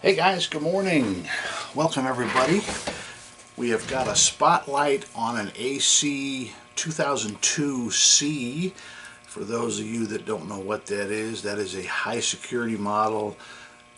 Hey guys, good morning. Welcome everybody. We have got a spotlight on an AC2002C. For those of you that don't know what that is a high security model,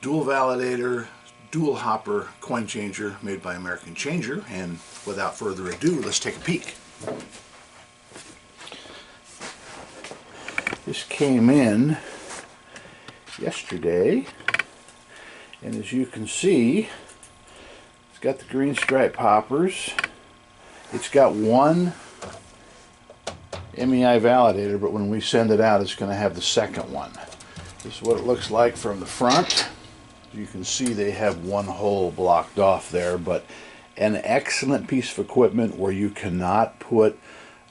dual validator, dual hopper coin changer made by American Changer. And without further ado, let's take a peek. This came in yesterday. And as you can see, it's got the green stripe hoppers. It's got one MEI validator, but when we send it out, it's going to have the second one. This is what it looks like from the front. You can see they have one hole blocked off there, but an excellent piece of equipment where you cannot put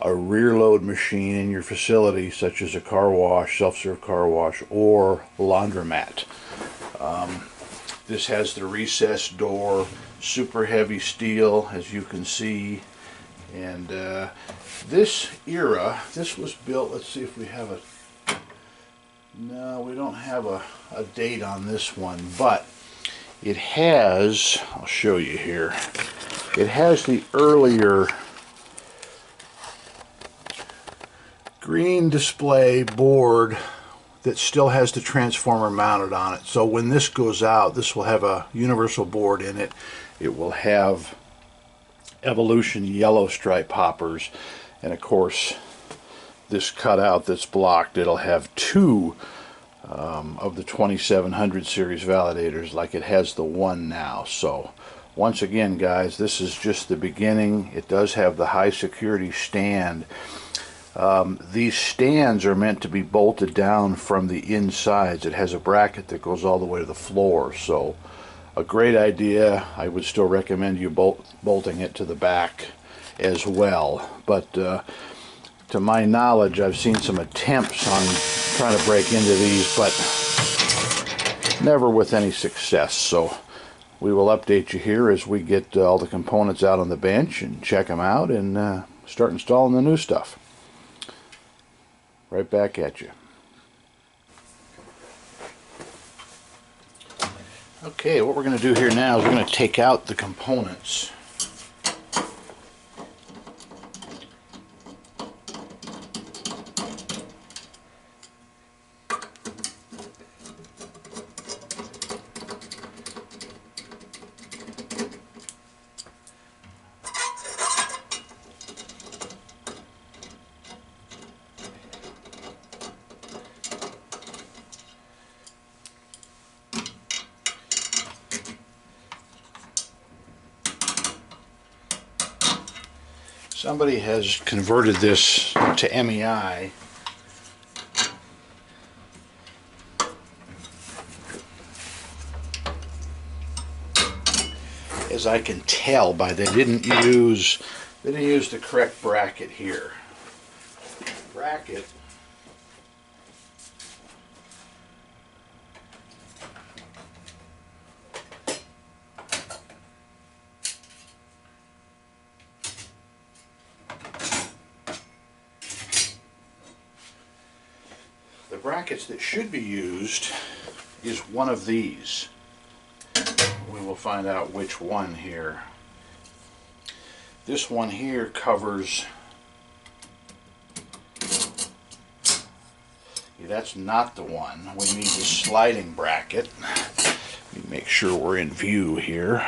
a rear load machine in your facility, such as a car wash, self-serve car wash, or laundromat. This has the recessed door, super heavy steel, as you can see. And this era, this was built, let's see if we have a, no, we don't have a date on this one, but it has, I'll show you here, it has the earlier green display board that still has the transformer mounted on it. So when this goes out, this will have a universal board in it. It will have Evolution yellow stripe hoppers, and of course this cutout that's blocked, it'll have two of the 2700 series validators like it has the one now. So once again guys, this is just the beginning. It does have the high security stand. These stands are meant to be bolted down from the insides. It has a bracket that goes all the way to the floor, so a great idea. I would still recommend you bolting it to the back as well, but to my knowledge I've seen some attempts on trying to break into these, but never with any success. So we will update you here as we get all the components out on the bench and check them out and start installing the new stuff. Right back at you. Okay, what we're going to do here now is we're going to take out the components. Somebody has converted this to MEI. As I can tell by they didn't use the correct bracket here. Bracket The brackets that should be used is one of these. We will find out which one here. This one here covers, that's not the one. We need the sliding bracket. Let me make sure we're in view here.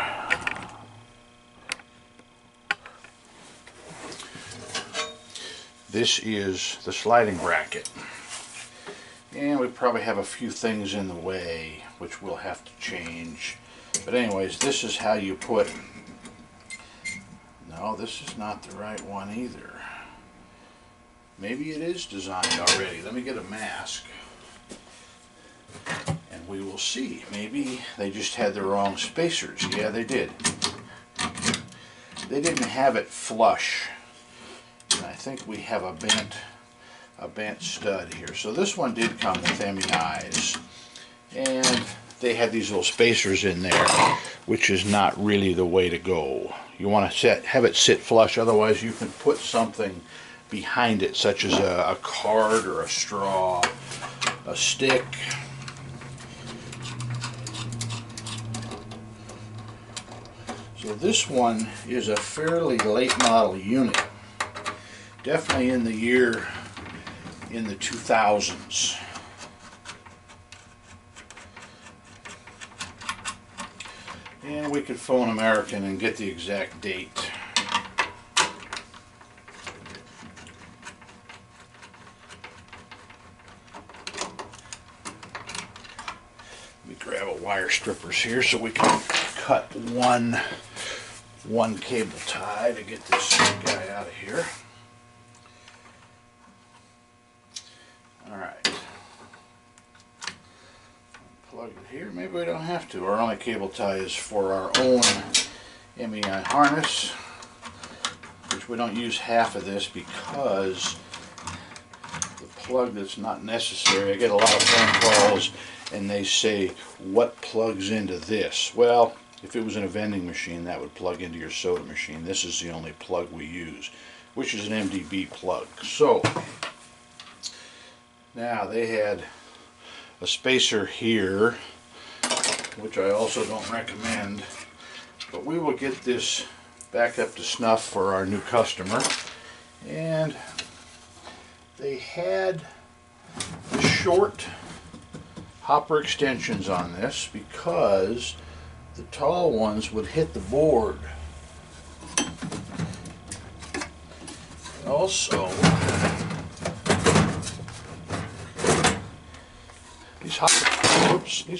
This is the sliding bracket. And we probably have a few things in the way which we'll have to change. But anyways, this is how you put, no, this is not the right one either. Maybe it is designed already. Let me get a mask and we will see. Maybe they just had the wrong spacers. Yeah, they did. They didn't have it flush. And I think we have a bent stud here. So this one did come with MEIs, and they had these little spacers in there, which is not really the way to go. You want to have it sit flush, otherwise you can put something behind it, such as a card or a straw, a stick. So this one is a fairly late model unit, definitely in the 2000s. And we could phone American and get the exact date. Let me grab a wire strippers here so we can cut one cable tie to get this guy out of here. Alright. Plug it here. Maybe we don't have to. Our only cable tie is for our own MEI harness, which we don't use half of this because the plug that's not necessary. I get a lot of phone calls and they say, what plugs into this? Well, if it was in a vending machine, that would plug into your soda machine. This is the only plug we use, which is an MDB plug. So now they had a spacer here, which I also don't recommend, but we will get this back up to snuff for our new customer. And they had the short hopper extensions on this because the tall ones would hit the board. Also, these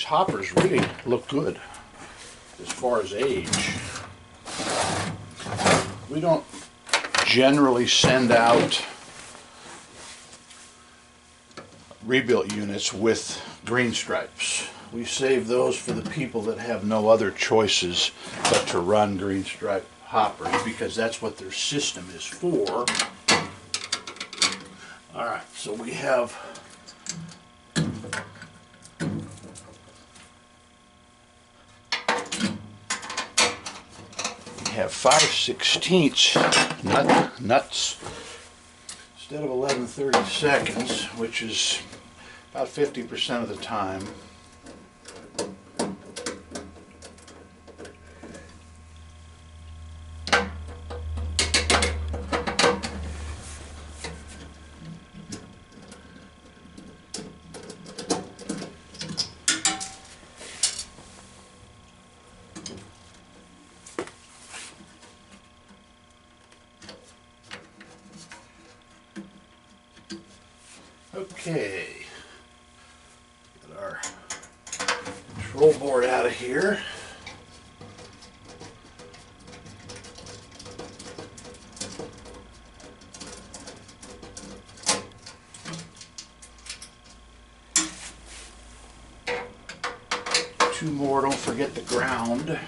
hoppers really look good as far as age. We don't generally send out rebuilt units with green stripes. We save those for the people that have no other choices but to run green stripe hoppers because that's what their system is for. Alright, so we have have 5/16 nuts instead of 11/32, which is about 50% of the time. Okay, get our control board out of here. Two more, don't forget the ground.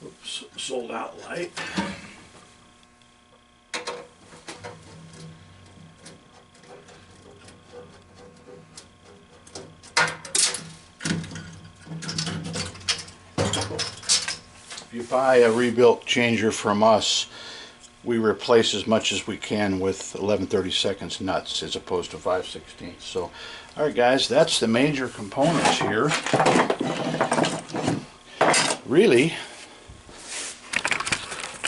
Oops, sold out light. If you buy a rebuilt changer from us, we replace as much as we can with 11/32 nuts as opposed to 5/16. So, alright guys, that's the major components here. Really,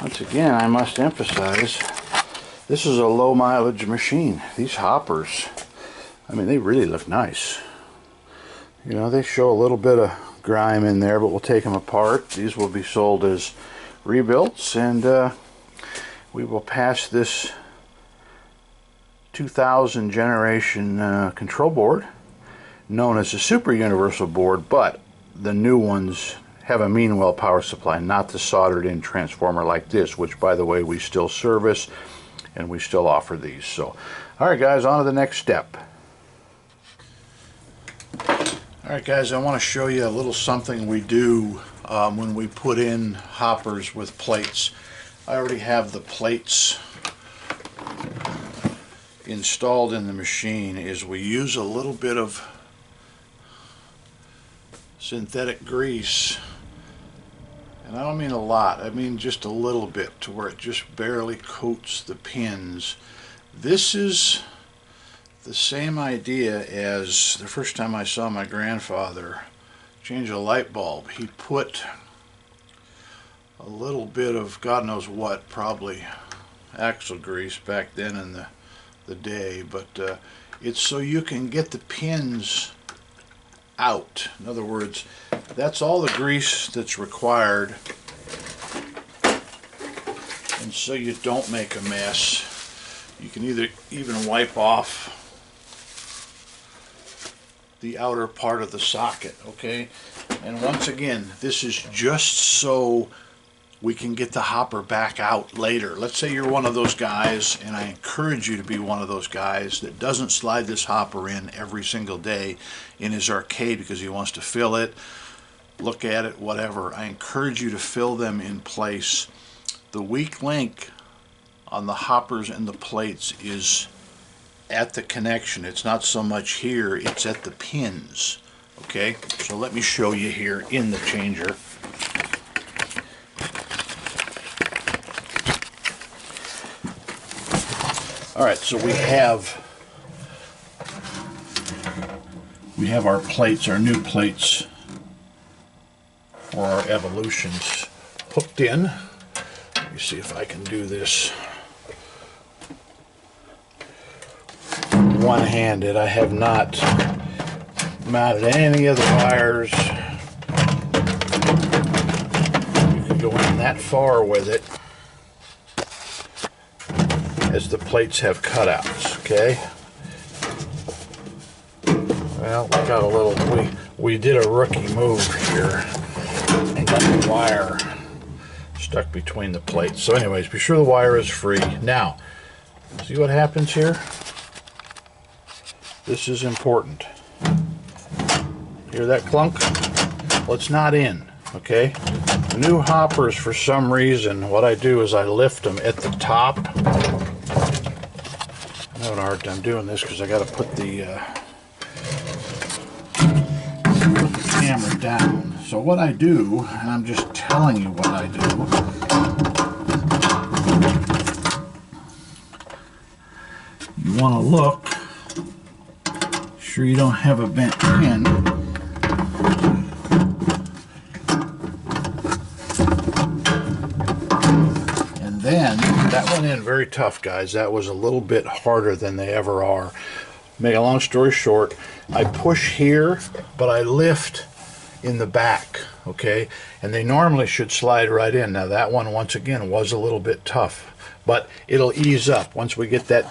once again, I must emphasize, this is a low mileage machine. These hoppers, I mean, they really look nice. You know, they show a little bit of grime in there, but we'll take them apart. These will be sold as rebuilts, and we will pass this 2000 generation control board, known as a super universal board, but the new ones have a Meanwell power supply, not the soldered in transformer like this, which by the way we still service and we still offer these. So alright guys, on to the next step. Alright guys, I want to show you a little something we do when we put in hoppers with plates. I already have the plates installed in the machine. Is we use a little bit of synthetic grease, And I don't mean a lot, I mean just a little bit, to where it just barely coats the pins. This is the same idea as the first time I saw my grandfather change a light bulb. He put a little bit of God knows what, probably axle grease back then in the day, but it's so you can get the pins out. In other words, that's all the grease that's required, and so you don't make a mess. You can even wipe off the outer part of the socket, okay? And once again, this is just so we can get the hopper back out later. Let's say you're one of those guys, and I encourage you to be one of those guys that doesn't slide this hopper in every single day in his arcade because he wants to fill it, look at it, whatever. I encourage you to fill them in place. The weak link on the hoppers and the plates is at the connection. It's not so much here, it's at the pins. Okay, so let me show you here in the changer. Alright, so we have our plates, our new plates for our Evolutions hooked in. Let me see if I can do this one-handed. I have not mounted any of the wires. You can go in that far with it, as the plates have cutouts, okay? Well, we got a little, we did a rookie move here and got the wire stuck between the plates. So anyways, be sure the wire is free. Now, see what happens here? This is important. Hear that clunk? Well, it's not in, okay? The new hoppers, for some reason, what I do is I lift them at the top. I'm having a hard time doing this because I got to put the camera down. So what I do, and I'm just telling you what I do, you want to look, sure you don't have a bent pin. Then, that went in very tough, guys. That was a little bit harder than they ever are. Make a long story short, I push here, but I lift in the back, okay? And they normally should slide right in. Now that one, once again, was a little bit tough, but it'll ease up once we get that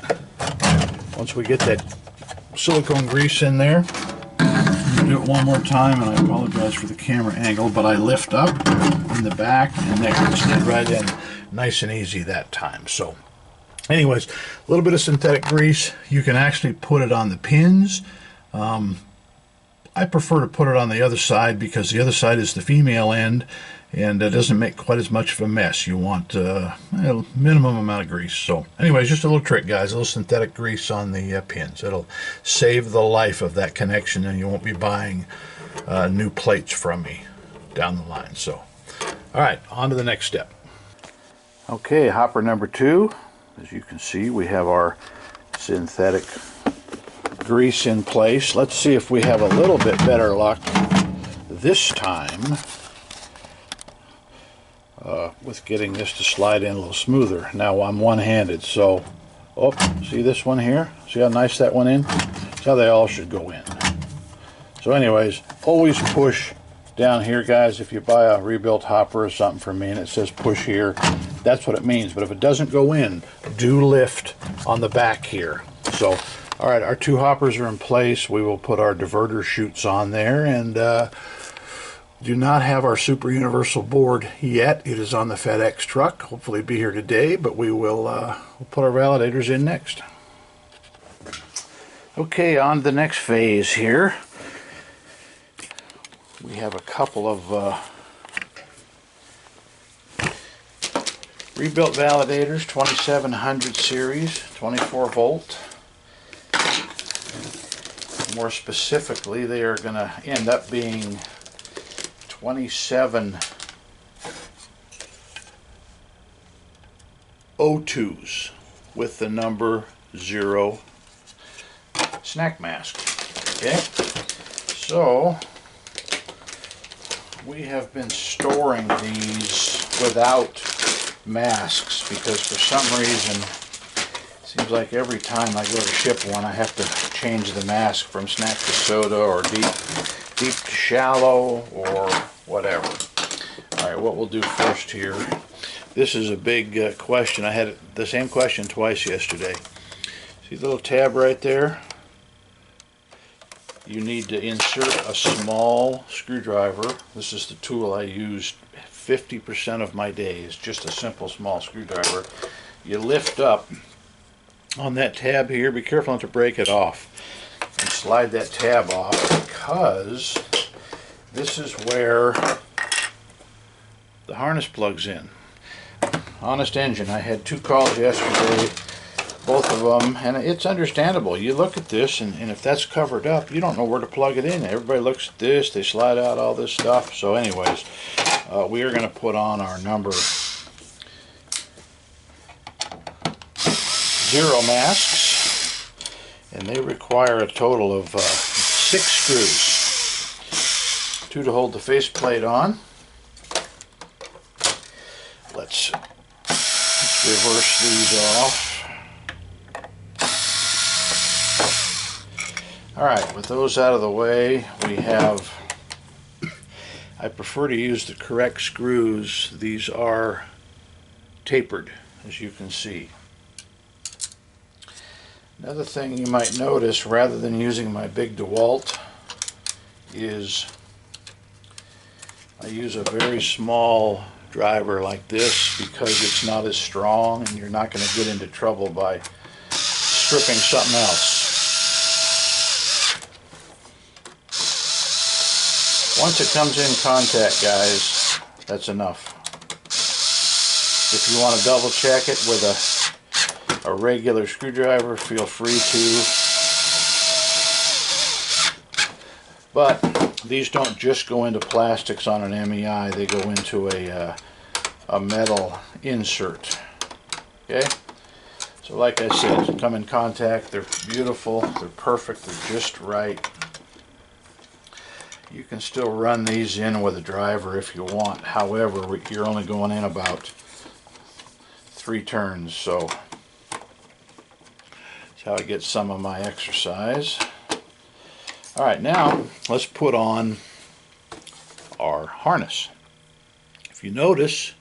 silicone grease in there. I'll do it one more time, and I apologize for the camera angle, but I lift up in the back, and there, it slid right in. Nice and easy that time. So anyways, a little bit of synthetic grease. You can actually put it on the pins. I prefer to put it on the other side because the other side is the female end, and it doesn't make quite as much of a mess. You want a minimum amount of grease. So anyways, just a little trick, guys. A little synthetic grease on the pins. It'll save the life of that connection, and you won't be buying new plates from me down the line. So all right, on to the next step. Okay, hopper number 2. As you can see, we have our synthetic grease in place. Let's see if we have a little bit better luck this time with getting this to slide in a little smoother. Now I'm one-handed, so see this one here? See how nice that went in? That's how they all should go in. So anyways, always push down here, guys. If you buy a rebuilt hopper or something from me and it says push here, that's what it means. But if it doesn't go in, do lift on the back here. So all right, our 2 hoppers are in place. We will put our diverter chutes on there, and do not have our super universal board yet. It is on the FedEx truck. Hopefully it'll be here today, but we will we'll put our validators in next. Okay, on to the next phase here. We have a couple of rebuilt validators, 2700 series, 24 volt. More specifically, they are going to end up being 27 AC2002s with the number 0 snack mask. Okay, so we have been storing these without masks because for some reason it seems like every time I go to ship one I have to change the mask from snack to soda or deep to shallow or whatever. Alright, what we'll do first here, this is a big question. I had the same question twice yesterday. See the little tab right there? You need to insert a small screwdriver. This is the tool I use 50% of my days, just a simple small screwdriver. You lift up on that tab here, be careful not to break it off, and slide that tab off because this is where the harness plugs in. Honest engine, I had 2 calls yesterday, both of them, and it's understandable. You look at this, and if that's covered up, you don't know where to plug it in. Everybody looks at this, they slide out all this stuff. So anyways, we are going to put on our number 0 masks, and they require a total of 6 screws. 2 to hold the faceplate on. Let's reverse these off. Alright, with those out of the way, we have, I prefer to use the correct screws. These are tapered, as you can see. Another thing you might notice, rather than using my big DeWalt, is I use a very small driver like this because it's not as strong and you're not going to get into trouble by stripping something else. Once it comes in contact, guys, that's enough. If you want to double check it with a regular screwdriver, feel free to. But these don't just go into plastics on an MEI, they go into a metal insert. Okay? So like I said, come in contact, they're beautiful, they're perfect, they're just right. You can still run these in with a driver if you want. However, you're only going in about 3 turns, so that's how I get some of my exercise. Alright, now let's put on our harness. If you notice,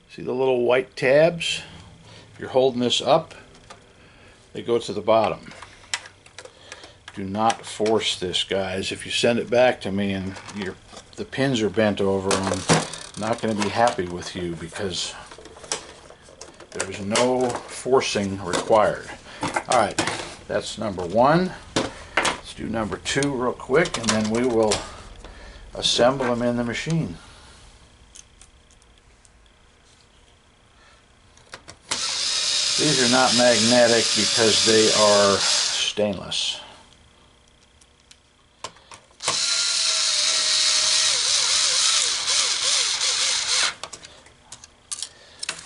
see the little white tabs? If you're holding this up, they go to the bottom. Do not force this, guys. If you send it back to me and the pins are bent over, I'm not going to be happy with you because there's no forcing required. Alright, that's number 1. Let's do number 2 real quick, and then we will assemble them in the machine. These are not magnetic because they are stainless.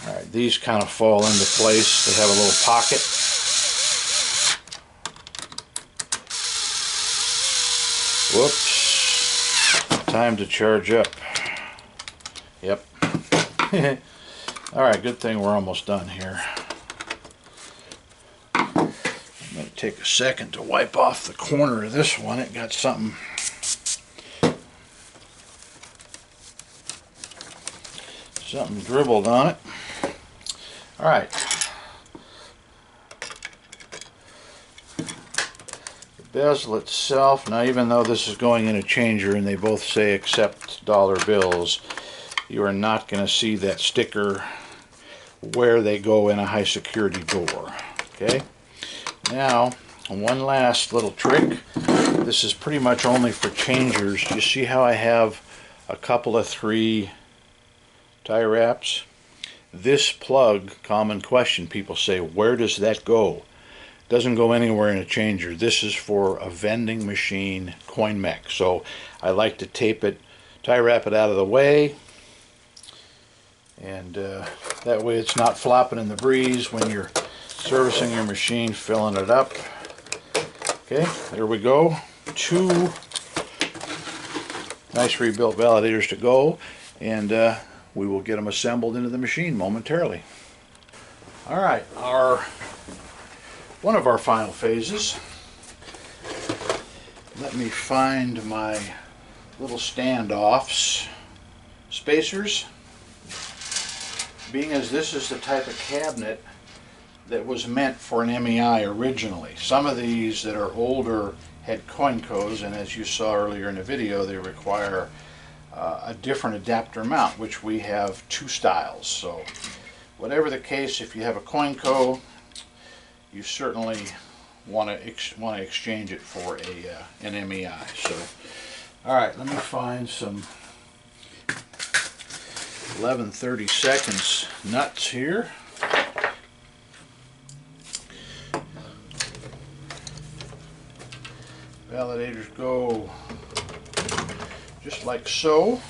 Alright, these kind of fall into place. They have a little pocket. Whoops. Time to charge up. Yep. Alright, good thing we're almost done here. I'm going to take a second to wipe off the corner of this one. It got something dribbled on it. Alright. The bezel itself, now even though this is going in a changer and they both say accept dollar bills, you are not going to see that sticker where they go in a high security door. Okay? Now, one last little trick. This is pretty much only for changers. You see how I have a couple of 3 tie wraps? This plug, common question, people say, where does that go? Doesn't go anywhere in a changer. This is for a vending machine coin mech. So I like to tape it, tie wrap it out of the way, and that way it's not flopping in the breeze when you're servicing your machine, filling it up. Okay, there we go. 2 nice rebuilt validators to go, and we will get them assembled into the machine momentarily. Alright, one of our final phases. Let me find my little standoffs. Spacers. Being as this is the type of cabinet that was meant for an MEI originally. Some of these that are older had coincos, and as you saw earlier in the video, they require a different adapter mount, which we have 2 styles. So whatever the case, if you have a coinco, you certainly want to exchange it for an MEI. So, all right, let me find some 11/32 nuts here. Validators go just like so.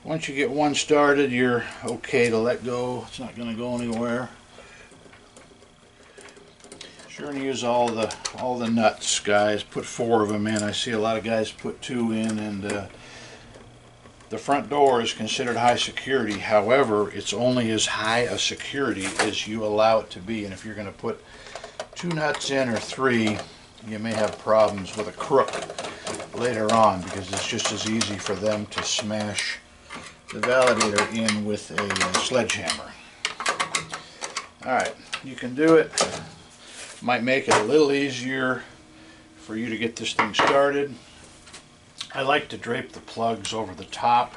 Once you get one started, you're okay to let go. It's not going to go anywhere. Sure, and use all the nuts, guys. Put 4 of them in. I see a lot of guys put 2 in, and the front door is considered high security. However, it's only as high a security as you allow it to be. And if you're going to put 2 nuts in or 3, you may have problems with a crook later on, because it's just as easy for them to smash the validator in with a sledgehammer. Alright, you can do it. Might make it a little easier for you to get this thing started. I like to drape the plugs over the top.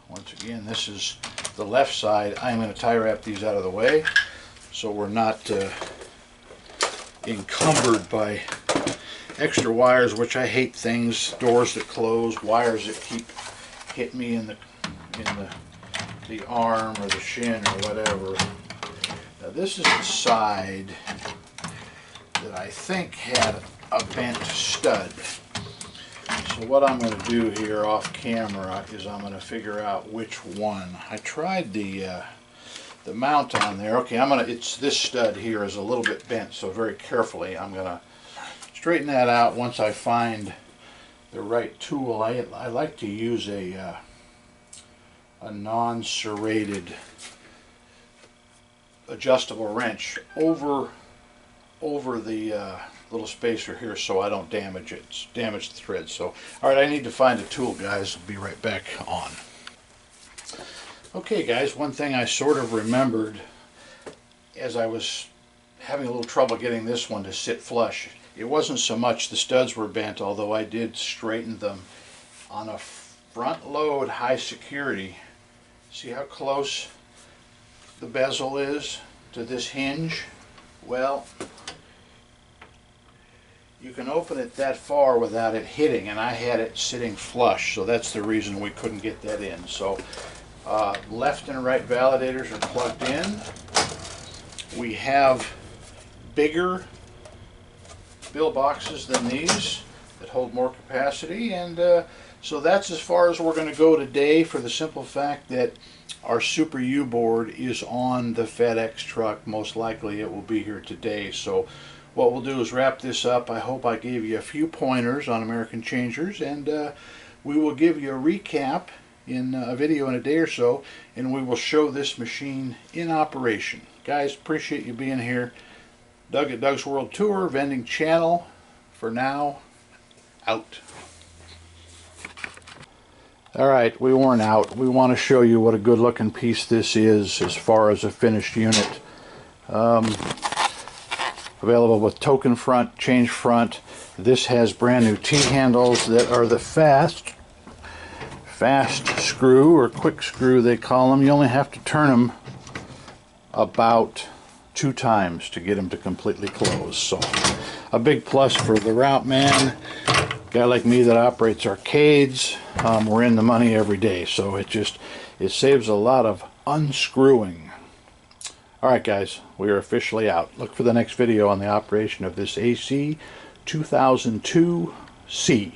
Once again, this is the left side. I'm going to tie wrap these out of the way so we're not encumbered by extra wires, which I hate. Things, doors that close, wires that keep hit me in the arm or the shin or whatever. Now this is the side that I think had a bent stud. So what I'm going to do here off camera is I'm going to figure out which one. I tried the mount on there. Okay, it's this stud here is a little bit bent, so very carefully I'm going to straighten that out once I find the right tool. I like to use a non-serrated adjustable wrench over the little spacer here so I don't damage the thread. So, all right, I need to find a tool, guys. I'll be right back on. Okay, guys, one thing I sort of remembered as I was having a little trouble getting this one to sit flush. It wasn't so much the studs were bent, although I did straighten them. On a front load high security, see how close the bezel is to this hinge? Well, you can open it that far without it hitting, and I had it sitting flush, so that's the reason we couldn't get that in. So left and right validators are plugged in. We have bigger bill boxes than these that hold more capacity, and so that's as far as we're going to go today, for the simple fact that our Super U board is on the FedEx truck. Most likely it will be here today. So what we'll do is wrap this up. I hope I gave you a few pointers on American changers, and we will give you a recap in a video in a day or so, and we will show this machine in operation. Guys, appreciate you being here. Doug at Doug's World Tour, Vending channel. For now, out. Alright, we weren't out. We want to show you what a good looking piece this is as far as a finished unit. Available with token front, change front. This has brand new T-handles that are the fast screw, or quick screw they call them. You only have to turn them about 2 times to get them to completely close. So a big plus for the route man, guy like me that operates arcades. We're in the money every day, so it saves a lot of unscrewing. Alright guys, we are officially out. Look for the next video on the operation of this AC 2002C.